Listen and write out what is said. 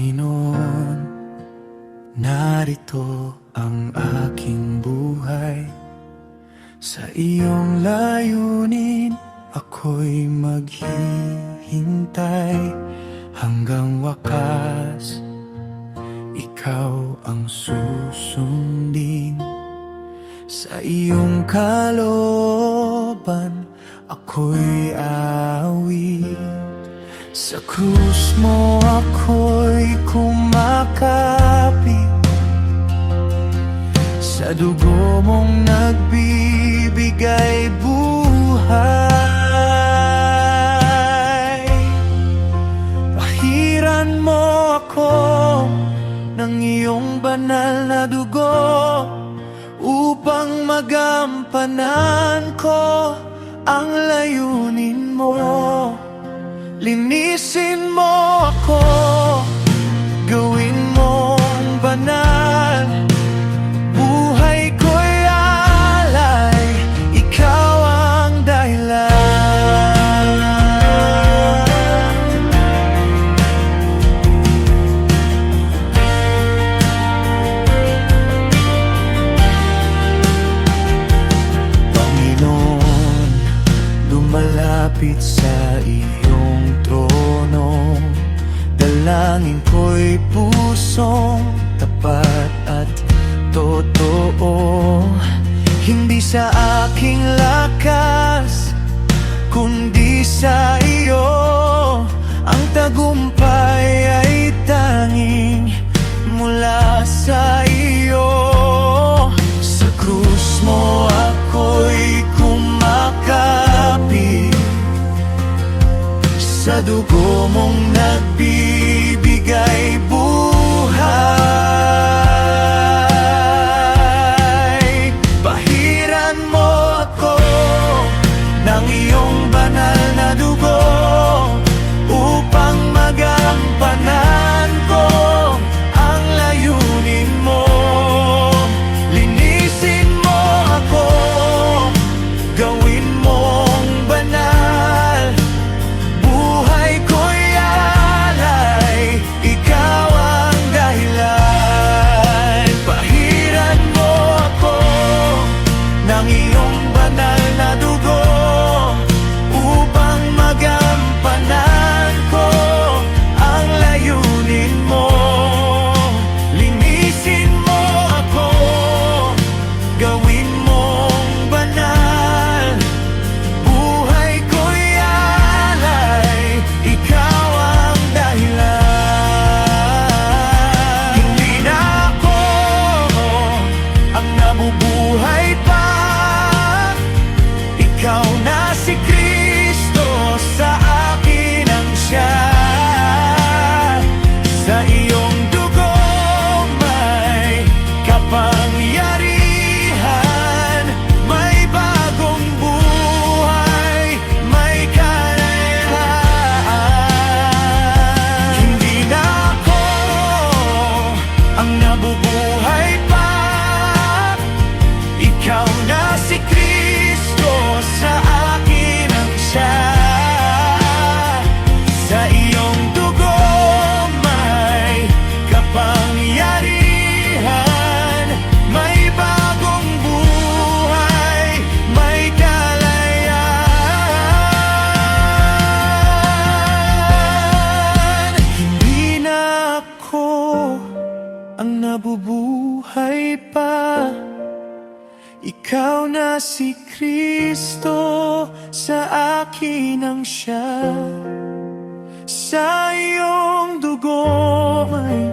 Panginoon, narito ang aking buhay. Sa iyong layunin, ako'y maghihintay hanggang wakas. Ikaw ang susundin. Sa iyong kalooban, ako'y awit. Sa krus mo ako'y kumakapit, sa dugo mong nagbibigay buhay. Pahiran mo ako ng iyong banal na dugo, upang magampanan ko ang layunin mo. Linisin mo ako, gawin mong banal. Buhay ko'y alay, ikaw ang dahilan. Panginoon, lumalapit sa iyong trono. Dalangin ko'y pusong tapat at totoo. Hindi sa aking lakas, kundi sa iyo. Ang tagumpay ay tanging mula sa iyo. Sa krus mo ako'y kumakapit, sa dugo mong nagbibigay buhay. Pahiran mo ako ng iyong banal na dugo, upang magampanan ko ang layunin mo. Linisin mo ako, gawin mong banal. Buhay ko'y alay, ikaw ang dahilan. Pahiran mo ako ng iyong banal na dugo, upang magampanan ko ang layunin mo. Linisin mo ako, gawin mong banal. Buhay ko'y alay, ikaw ang dahilan. Hindi na ako ang nabubuhay pa, ikaw na si Kristo, sa akin ang siya. Sa iyong dugo may kapangyarihan, may bagong buhay, may kalayahan. Hindi na ako ang nabubuhay pa, ikaw na si Kristo, sa akin ang siya. Sa iyong dugo may kapangyarihan, may bagong buhay, may kalayahan. Hindi na ako ang nabubuhay pa, ikaw na si Kristo, sa akin ang siya. Sa iyong dugo may